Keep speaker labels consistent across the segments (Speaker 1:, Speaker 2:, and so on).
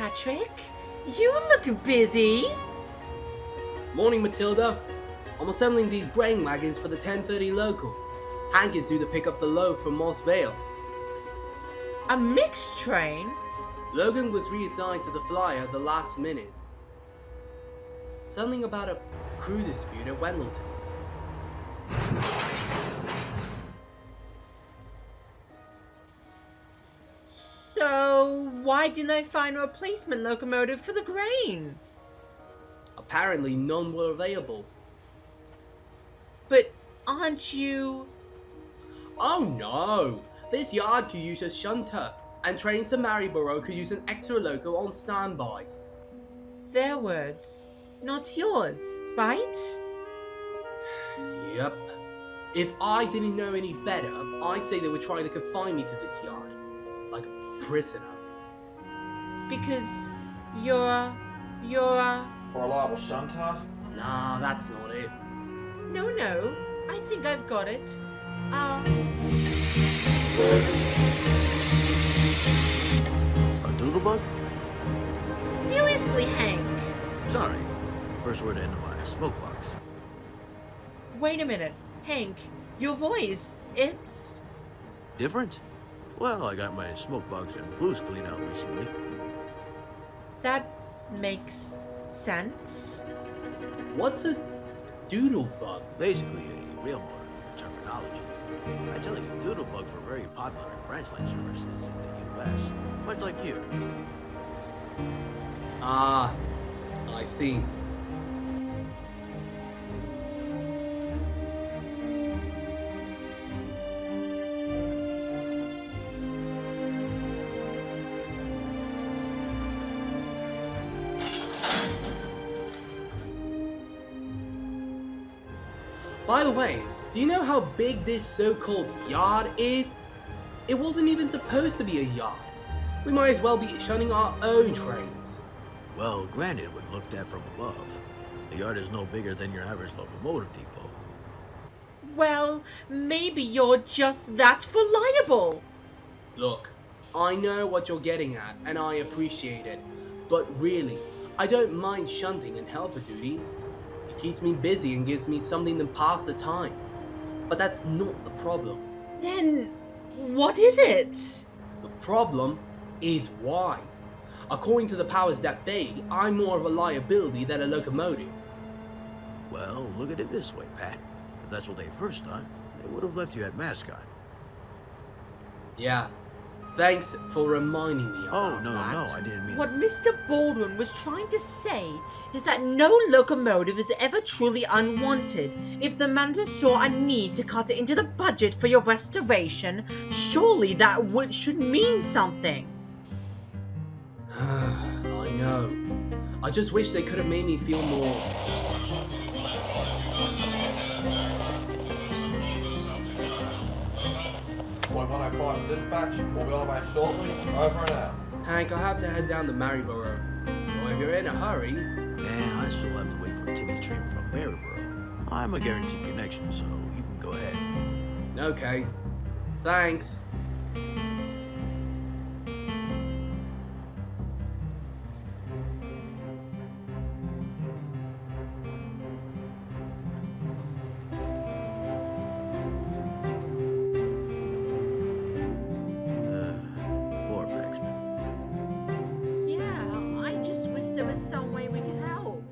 Speaker 1: Patrick. You look busy.
Speaker 2: Morning, Matilda. I'm assembling these grain wagons for the 10:30 local. Hank is due to pick up the load from Moss Vale.
Speaker 1: A mixed train?
Speaker 2: Logan was reassigned to the flyer at the last minute. Something about a crew dispute at Wendleton.
Speaker 1: So, why didn't I find a replacement locomotive for the grain?
Speaker 2: Apparently, none were available.
Speaker 1: But aren't you...
Speaker 2: Oh no! This yard could use a shunter, and trains to Maryborough could use an extra loco on standby.
Speaker 1: Their words, not yours, right?
Speaker 2: Yep. If I didn't know any better, I'd say they were trying to confine me to this yard. Like a prisoner.
Speaker 1: Because you're a...
Speaker 3: Reliable shunter?
Speaker 2: Nah, that's not it.
Speaker 1: No, I think I've got it.
Speaker 4: A doodlebug?
Speaker 1: Seriously, Hank.
Speaker 4: Sorry. First word into my smoke box.
Speaker 1: Wait a minute. Hank, your voice, it's...
Speaker 4: Different? Well, I got my smoke box and flues cleaned out recently.
Speaker 1: That makes sense.
Speaker 2: What's a doodlebug?
Speaker 4: Basically, a real modern terminology. I tell you, doodlebugs were very popular in branch line services in the U.S., much like you.
Speaker 2: Ah, I see. By the way, do you know how big this so-called yard is? It wasn't even supposed to be a yard. We might as well be shunting our own trains.
Speaker 4: Well, granted, when looked at from above, the yard is no bigger than your average locomotive depot.
Speaker 1: Well, maybe you're just that reliable.
Speaker 2: Look, I know what you're getting at, and I appreciate it. But really, I don't mind shunting and helper duty. It keeps me busy and gives me something to pass the time. But that's not the problem.
Speaker 1: Then, what is it?
Speaker 2: The problem is why. According to the powers that be, I'm more of a liability than a locomotive.
Speaker 4: Well, look at it this way, Pat. If that's what they first thought, they would have left you at mascot.
Speaker 2: Yeah, thanks for reminding me
Speaker 4: Oh,
Speaker 2: about
Speaker 4: no,
Speaker 2: that.
Speaker 4: I didn't mean
Speaker 1: What
Speaker 4: that.
Speaker 1: Mr. Baldwin was trying to say is that no locomotive is ever truly unwanted. If the manager saw a need to cut it into the budget for your restoration, surely that should mean something.
Speaker 2: I know. I just wish they could have made me feel more...
Speaker 3: Point 105 dispatch, we'll be on our way shortly. Over and out.
Speaker 2: Hank, I have to head down to Maryborough. Well, if you're in a hurry...
Speaker 4: And I still have to wait for Timmy's train from Maryborough. I'm a guaranteed connection, so you can go ahead.
Speaker 2: Okay. Thanks.
Speaker 4: Poor Baxman.
Speaker 1: Yeah, I just wish there was some way we could help.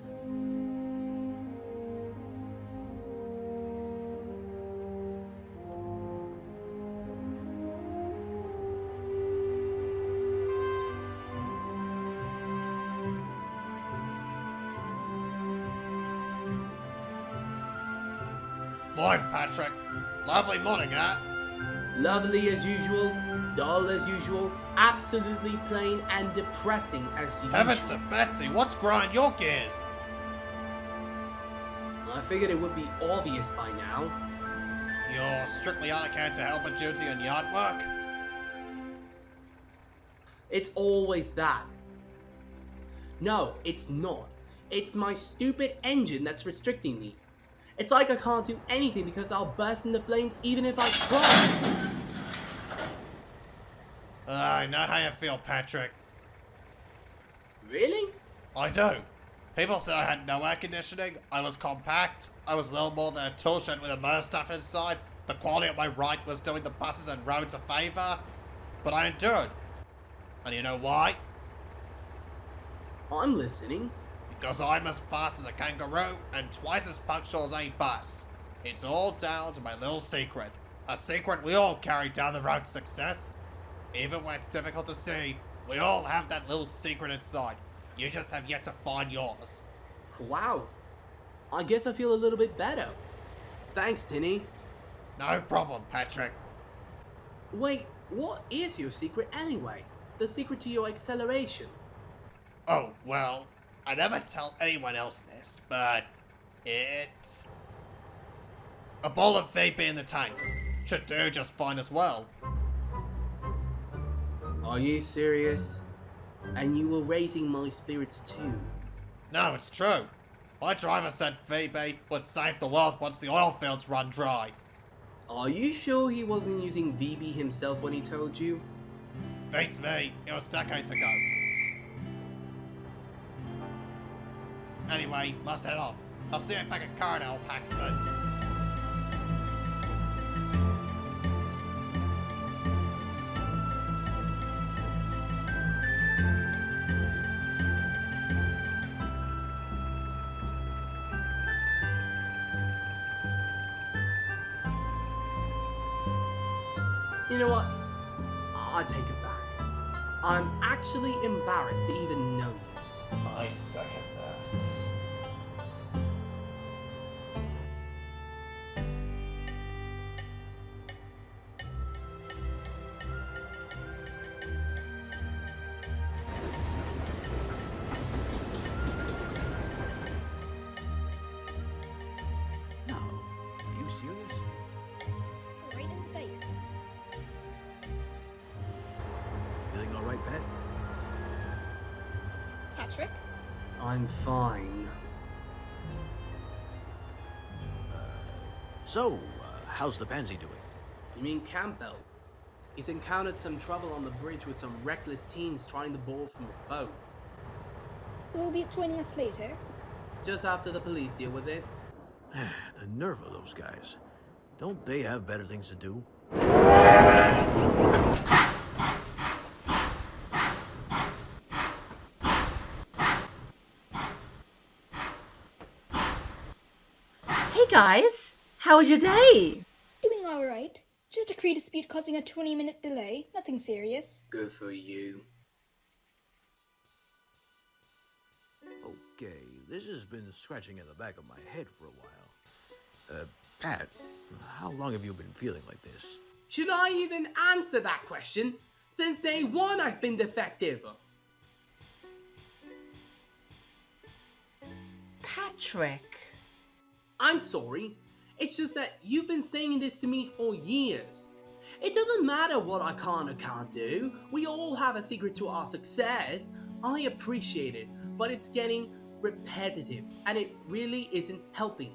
Speaker 5: Morning, Patrick. Lovely morning, huh?
Speaker 2: Lovely as usual, dull as usual, absolutely plain and depressing as usual.
Speaker 5: Heavens to Betsy, what's grinding your gears?
Speaker 2: I figured it would be obvious by now.
Speaker 5: You're strictly on account to helper duty and yard work?
Speaker 2: It's always that. No, it's not. It's my stupid engine that's restricting me. It's like I can't do anything because I'll burst into flames even if I try.
Speaker 5: I know how you feel, Patrick.
Speaker 2: Really?
Speaker 5: I do. People said I had no air conditioning, I was compact, I was little more than a tool shed with a more stuff inside, the quality of my ride was doing the buses and roads a favour, but I endured. And you know why?
Speaker 2: I'm listening.
Speaker 5: Because I'm as fast as a kangaroo and twice as punctual as a bus. It's all down to my little secret. A secret we all carry down the road to success. Even when it's difficult to see, we all have that little secret inside. You just have yet to find yours.
Speaker 2: Wow. I guess I feel a little bit better. Thanks, Tinny.
Speaker 5: No problem, Patrick.
Speaker 2: Wait, what is your secret anyway? The secret to your acceleration?
Speaker 5: Oh, well, I never tell anyone else this, but it's a bowl of VP in the tank. Should do just fine as well.
Speaker 2: Are you serious? And you were raising my spirits too.
Speaker 5: No, it's true. My driver said VB would save the world once the oil fields run dry.
Speaker 2: Are you sure he wasn't using VB himself when he told you?
Speaker 5: Beats me, it was decades ago. Anyway, must head off. I'll see you back at Karadale, Paxman.
Speaker 2: You know what? I take it back. I'm actually embarrassed to even know you.
Speaker 3: I second that.
Speaker 4: No, are you serious?
Speaker 6: Right in the face.
Speaker 4: Feeling all right, Pat?
Speaker 6: Patrick?
Speaker 2: I'm fine.
Speaker 4: So, how's the pansy doing?
Speaker 2: You mean Campbell? He's encountered some trouble on the bridge with some reckless teens trying to board from a boat.
Speaker 6: So will be joining us later?
Speaker 2: Just after the police deal with it.
Speaker 4: The nerve of those guys. Don't they have better things to do?
Speaker 1: Hey guys, how was your day?
Speaker 6: Doing alright. Just a crew dispute causing a 20-minute delay. Nothing serious.
Speaker 2: Good for you.
Speaker 4: Okay, this has been scratching at the back of my head for a while. Pat, how long have you been feeling like this?
Speaker 2: Should I even answer that question? Since day one I've been defective.
Speaker 1: Patrick.
Speaker 2: I'm sorry. It's just that you've been saying this to me for years. It doesn't matter what I can or can't do. We all have a secret to our success. I appreciate it, but it's getting repetitive and it really isn't helping.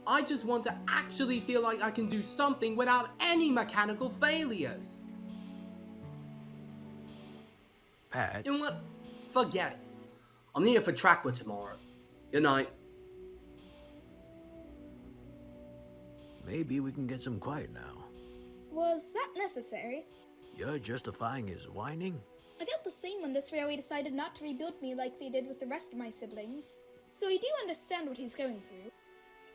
Speaker 2: I just want to actually feel like I can do something without any mechanical failures.
Speaker 4: Pat,
Speaker 2: You know what? Forget it. I'm here for Trackwood tomorrow. Good night.
Speaker 4: maybe we can get some quiet now.
Speaker 6: Was that necessary?
Speaker 4: You're justifying his whining?
Speaker 6: I felt the same when this railway decided not to rebuild me like they did with the rest of my siblings. So I do understand what he's going through.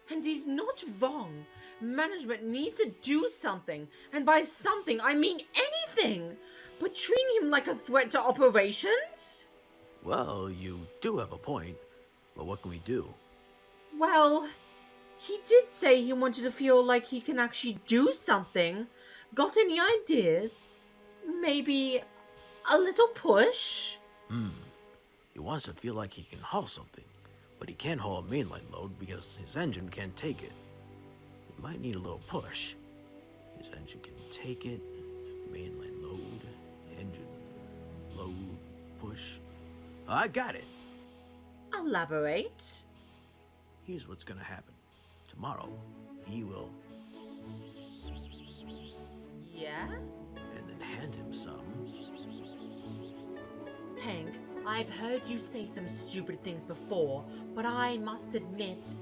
Speaker 1: And he's not wrong. Management needs to do something. And by something, I mean anything. But treating him like a threat to operations?
Speaker 4: Well, you do have a point. But what can we do?
Speaker 1: Well, he did say he wanted to feel like he can actually do something. Got any ideas? Maybe a little push?
Speaker 4: He wants to feel like he can haul something, but he can't haul a mainline load because his engine can't take it. He might need a little push. His engine can take it, mainline load, engine, load, push. I got it!
Speaker 1: Elaborate.
Speaker 4: Here's what's gonna happen. Tomorrow, he will,
Speaker 1: Yeah?
Speaker 4: and then hand him some.
Speaker 1: Hank, I've heard you say some stupid things before, but I must admit,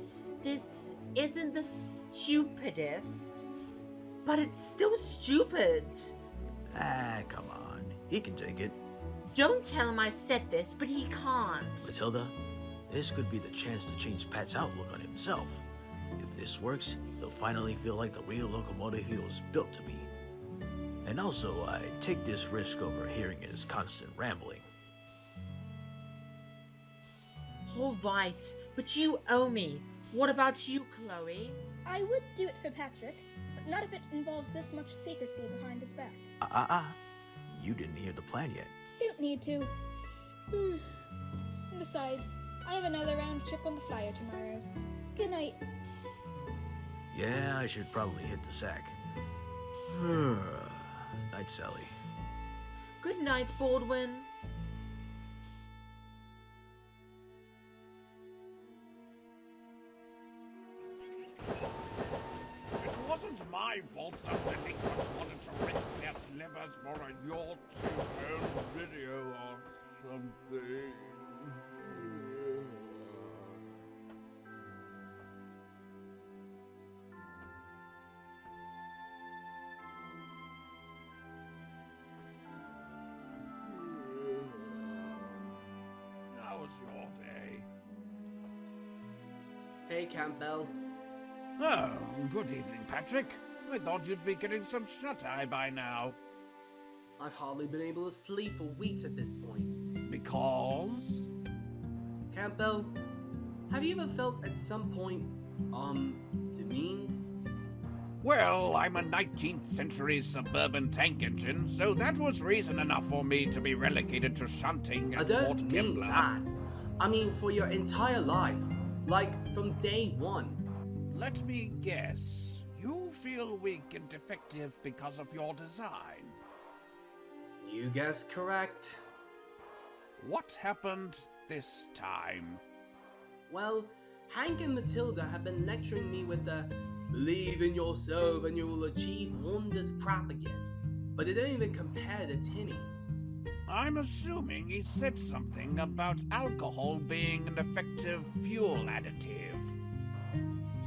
Speaker 1: this isn't the stupidest. But it's still stupid.
Speaker 4: Ah, come on. He can take it.
Speaker 1: Don't tell him I said this, but he can't.
Speaker 4: Matilda, this could be the chance to change Pat's outlook on himself. If this works, he'll finally feel like the real locomotive he was built to be. And also, I take this risk over hearing his constant rambling.
Speaker 1: All right, but you owe me. What about you, Chloe?
Speaker 6: I would do it for Patrick, but not if it involves this much secrecy behind his back.
Speaker 4: You didn't hear the plan yet.
Speaker 6: Don't need to. Besides, I have another round trip on the flyer tomorrow. Good night.
Speaker 4: Yeah, I should probably hit the sack. Night, Sally.
Speaker 1: Good night, Baldwin.
Speaker 7: It wasn't my fault some delinquents wanted to risk their slivers for a yacht-to-home video or something. How was your day?
Speaker 2: Hey, Campbell.
Speaker 7: Oh, good evening, Patrick. I thought you'd be getting some shut-eye by now.
Speaker 2: I've hardly been able to sleep for weeks at this point.
Speaker 7: Because?
Speaker 2: Campbell, have you ever felt at some point, demeaned?
Speaker 7: Well, I'm a 19th century suburban tank engine, so that was reason enough for me to be relegated to shunting
Speaker 2: I
Speaker 7: at
Speaker 2: don't
Speaker 7: Fort
Speaker 2: mean
Speaker 7: Gimbler.
Speaker 2: that. I mean for your entire life. Like, from day one.
Speaker 7: Let me guess. You feel weak and defective because of your design.
Speaker 2: You guessed correct.
Speaker 7: What happened this time?
Speaker 2: Well, Hank and Matilda have been lecturing me with the believe in yourself and you will achieve wonders crap again. But they don't even compare to Tinny.
Speaker 7: I'm assuming he said something about alcohol being an effective fuel additive.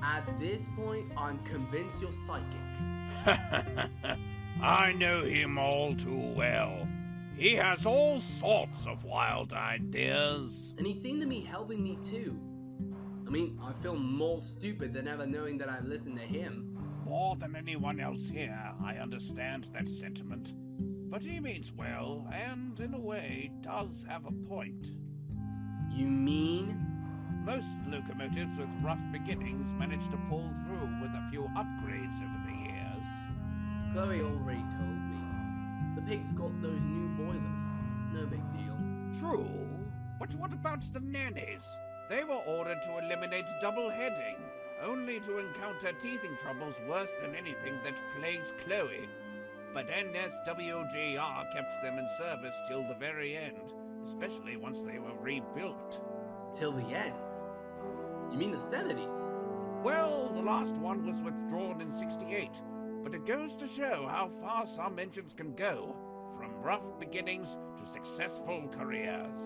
Speaker 2: At this point, I'm convinced you're psychic.
Speaker 7: I know him all too well. He has all sorts of wild ideas.
Speaker 2: And he seemed to be helping me too. I mean, I feel more stupid than ever knowing that I listened to him.
Speaker 7: More than anyone else here, I understand that sentiment. But he means well, and in a way, does have a point.
Speaker 2: You mean?
Speaker 7: Most locomotives with rough beginnings manage to pull through with a few upgrades over the years.
Speaker 2: Chloe already told me. The pig's got those new boilers. No big deal.
Speaker 7: True, but what about the nannies? They were ordered to eliminate double heading, only to encounter teething troubles worse than anything that plagued Chloe. But NSWGR kept them in service till the very end, especially once they were rebuilt.
Speaker 2: Till the end? You mean the 70s?
Speaker 7: Well, the last one was withdrawn in '68, but it goes to show how far some engines can go, from rough beginnings to successful careers.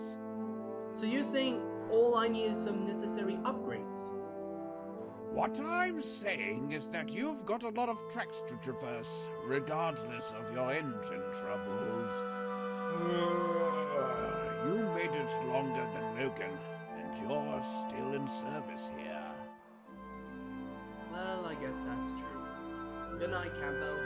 Speaker 2: So you're saying all I need is some necessary upgrades?
Speaker 7: What I'm saying is that you've got a lot of tracks to traverse, regardless of your engine troubles. You made it longer than Logan, and you're still in service here.
Speaker 2: Well, I guess that's true. Good night, Campbell.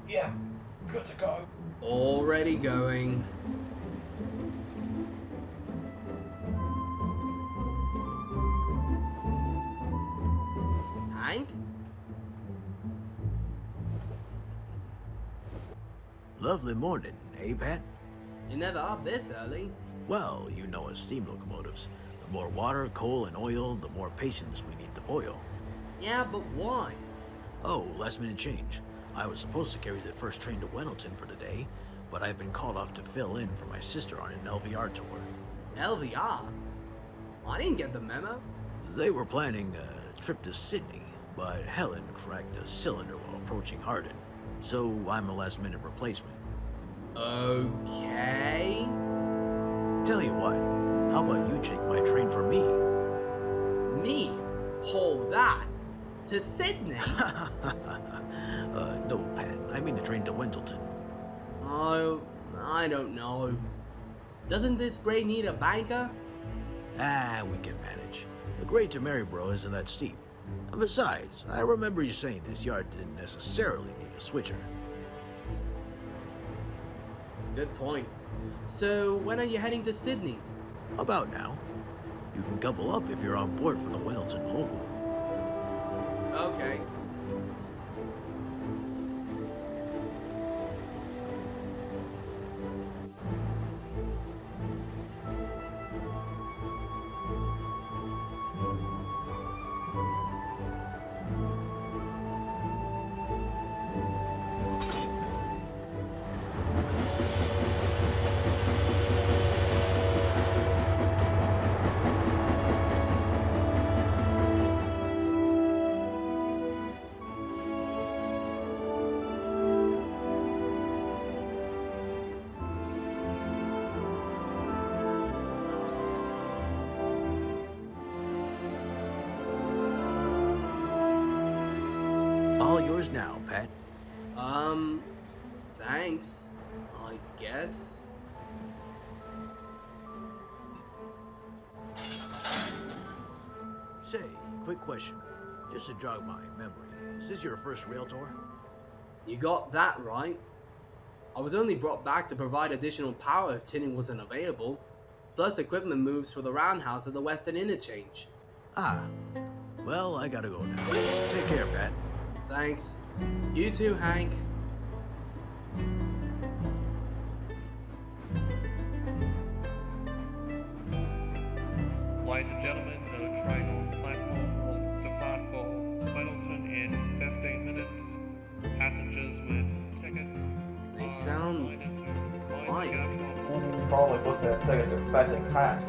Speaker 3: Yeah, good to go.
Speaker 2: Already going. Hank?
Speaker 4: Lovely morning, eh, Pat?
Speaker 2: You're never up this early.
Speaker 4: Well, you know as steam locomotives, the more water, coal, and oil, the more patience we need to boil.
Speaker 2: Yeah, but why?
Speaker 4: Oh, last minute change. I was supposed to carry the first train to Wendleton for the day, but I've been called off to fill in for my sister on an LVR tour.
Speaker 2: LVR? I didn't get the memo.
Speaker 4: They were planning a trip to Sydney, but Helen cracked a cylinder while approaching Hardin, so I'm a last-minute replacement.
Speaker 2: Okay.
Speaker 4: Tell you what, how about you take my train for me?
Speaker 2: Me? Hold that? To Sydney?
Speaker 4: No, Pat. I mean the train to Wendleton.
Speaker 2: Oh, I don't know. Doesn't this grade need a banker?
Speaker 4: We can manage. The grade to Maryborough isn't that steep. And besides, I remember you saying this yard didn't necessarily need a switcher.
Speaker 2: Good point. So, when are you heading to Sydney?
Speaker 4: About now. You can couple up if you're on board for the Wendleton local.
Speaker 2: Okay.
Speaker 4: All yours now, Pat.
Speaker 2: Thanks. I guess.
Speaker 4: Say, quick question. Just to jog my memory, is this your first rail tour?
Speaker 2: You got that right. I was only brought back to provide additional power if tinning wasn't available, plus equipment moves for the roundhouse at the Western Interchange.
Speaker 4: Ah. Well, I gotta go now. Take care, Pat.
Speaker 2: Thanks. You too, Hank.
Speaker 3: Ladies and gentlemen, the train on platform will depart for Wellington in 15 minutes. Passengers with tickets
Speaker 2: They
Speaker 3: are
Speaker 2: sound
Speaker 3: reminded to mind
Speaker 2: quiet.
Speaker 3: the gap on
Speaker 8: You probably booked their tickets expecting Hank.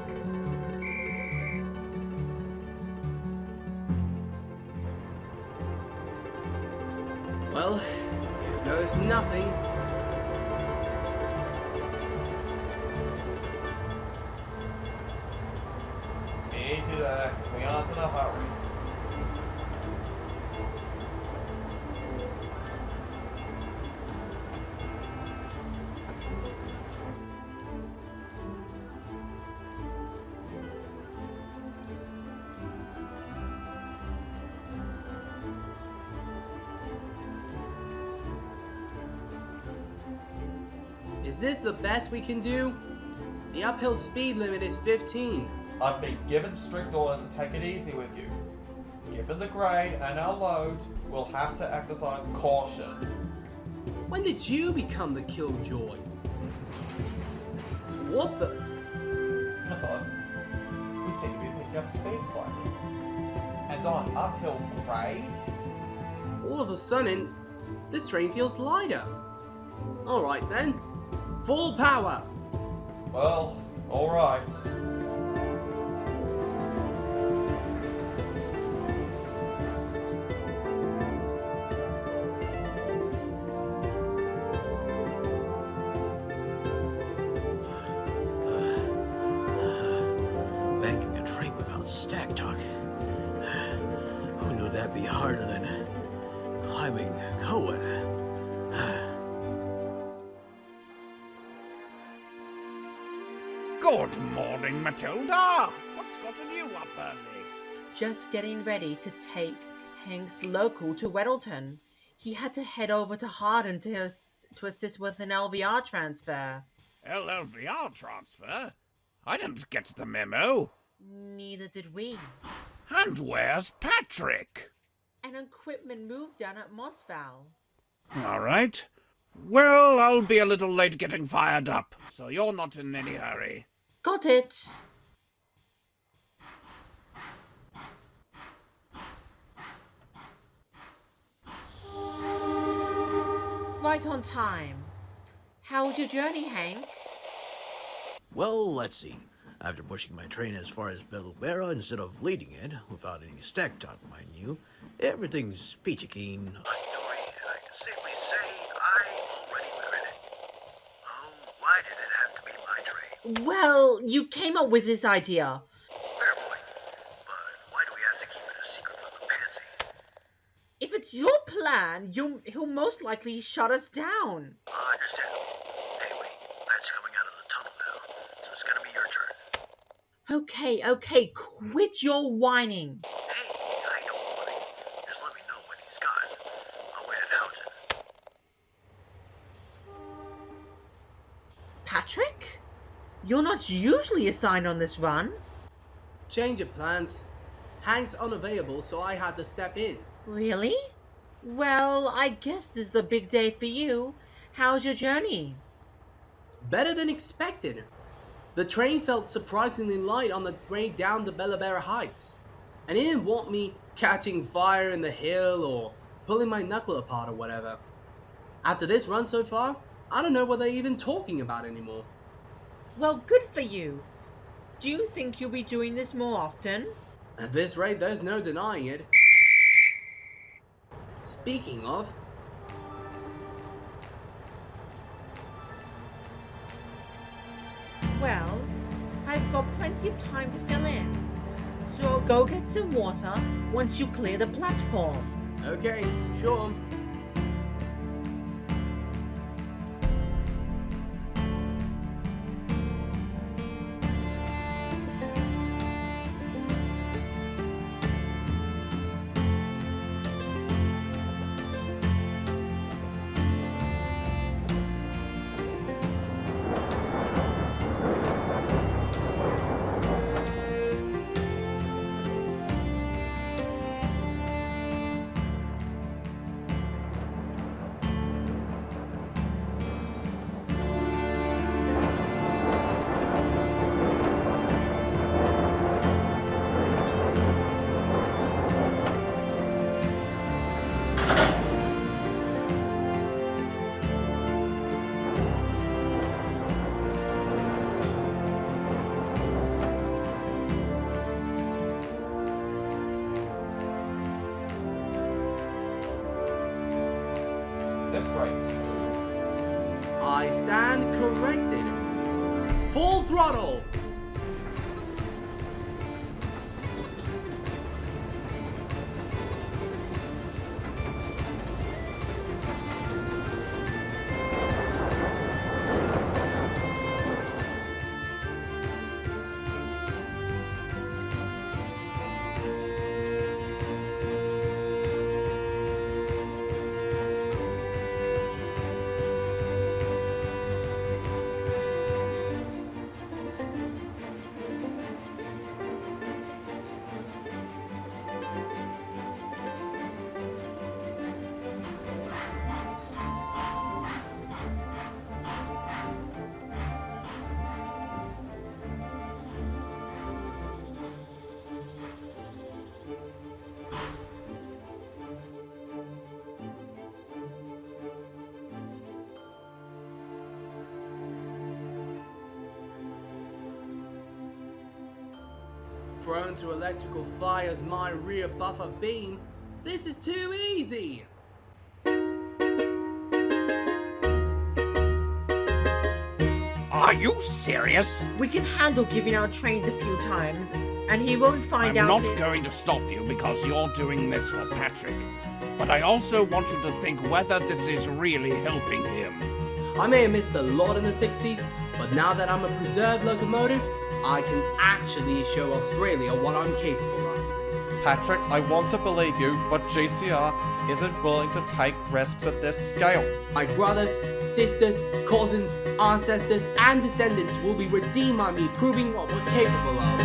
Speaker 2: Well, here goes nothing.
Speaker 8: Easy there, we aren't in a hurry.
Speaker 2: Is this the best we can do? The uphill speed limit is 15.
Speaker 8: I've been given strict orders to take it easy with you. Given the grade and our load, we'll have to exercise caution.
Speaker 2: When did you become the killjoy? What the?
Speaker 8: Hold on. We seem to be picking up speed slightly. And on uphill grade?
Speaker 2: All of a sudden, this train feels lighter. Alright then. Full power!
Speaker 8: Well, alright.
Speaker 4: Banking a train without stack talk. Who knew that'd be harder than climbing Cohen?
Speaker 7: Good morning, Matilda. What's gotten you up early?
Speaker 1: Just getting ready to take Hank's local to Weddleton. He had to head over to Hardin to assist with an LVR transfer.
Speaker 7: LLVR transfer? I didn't get the memo.
Speaker 1: Neither did we.
Speaker 7: And where's Patrick?
Speaker 1: An equipment move down at Mossval.
Speaker 7: All right. Well, I'll be a little late getting fired up, so you're not in any hurry.
Speaker 1: Got it. Right on time. How was your journey, Hank?
Speaker 4: Well, let's see. After pushing my train as far as Belubera instead of leading it, without any stack top, mind you, everything's peachy keen, hunky-dory, and I can safely say I already regret it. Oh, why did it have to be my train?
Speaker 1: Well, you came up with this idea.
Speaker 4: Fair point. But why do we have to keep it a secret from the pansy?
Speaker 1: If it's your plan, he'll most likely shut us down.
Speaker 4: Understandable. Anyway, that's coming out of the tunnel now, so it's gonna be your turn.
Speaker 1: Okay, quit your whining.
Speaker 4: Hey, I don't mind. Just let me know when he's gone. I'll wait at Houghton.
Speaker 1: Patrick? You're not usually assigned on this run.
Speaker 2: Change of plans. Hank's unavailable, so I had to step in.
Speaker 1: Really? Well, I guess this is a big day for you. How's your journey?
Speaker 2: Better than expected. The train felt surprisingly light on the way down the Belabera Heights. And it didn't want me catching fire in the hill or pulling my knuckle apart or whatever. After this run so far, I don't know what they're even talking about anymore.
Speaker 1: Well, good for you. Do you think you'll be doing this more often?
Speaker 2: At this rate, there's no denying it. Speaking of,
Speaker 1: Well, I've got plenty of time to fill in. So go get some water once you clear the platform.
Speaker 2: okay, sure.
Speaker 8: That's great.
Speaker 2: I stand corrected. Full throttle! Prone to electrical fire as my rear buffer beam, this is too easy!
Speaker 7: Are you serious?
Speaker 1: We can handle giving our trains a few times, and he won't find
Speaker 7: I'm
Speaker 1: out.
Speaker 7: not going to stop you because you're doing this for Patrick. But I also want you to think whether this is really helping him.
Speaker 2: I may have missed a lot in the 60s, but now that I'm a preserved locomotive, I can actually show Australia what I'm capable of.
Speaker 8: Patrick, I want to believe you, but GCR isn't willing to take risks at this scale.
Speaker 2: My brothers, sisters, cousins, ancestors, and descendants will be redeemed by me proving what we're capable of.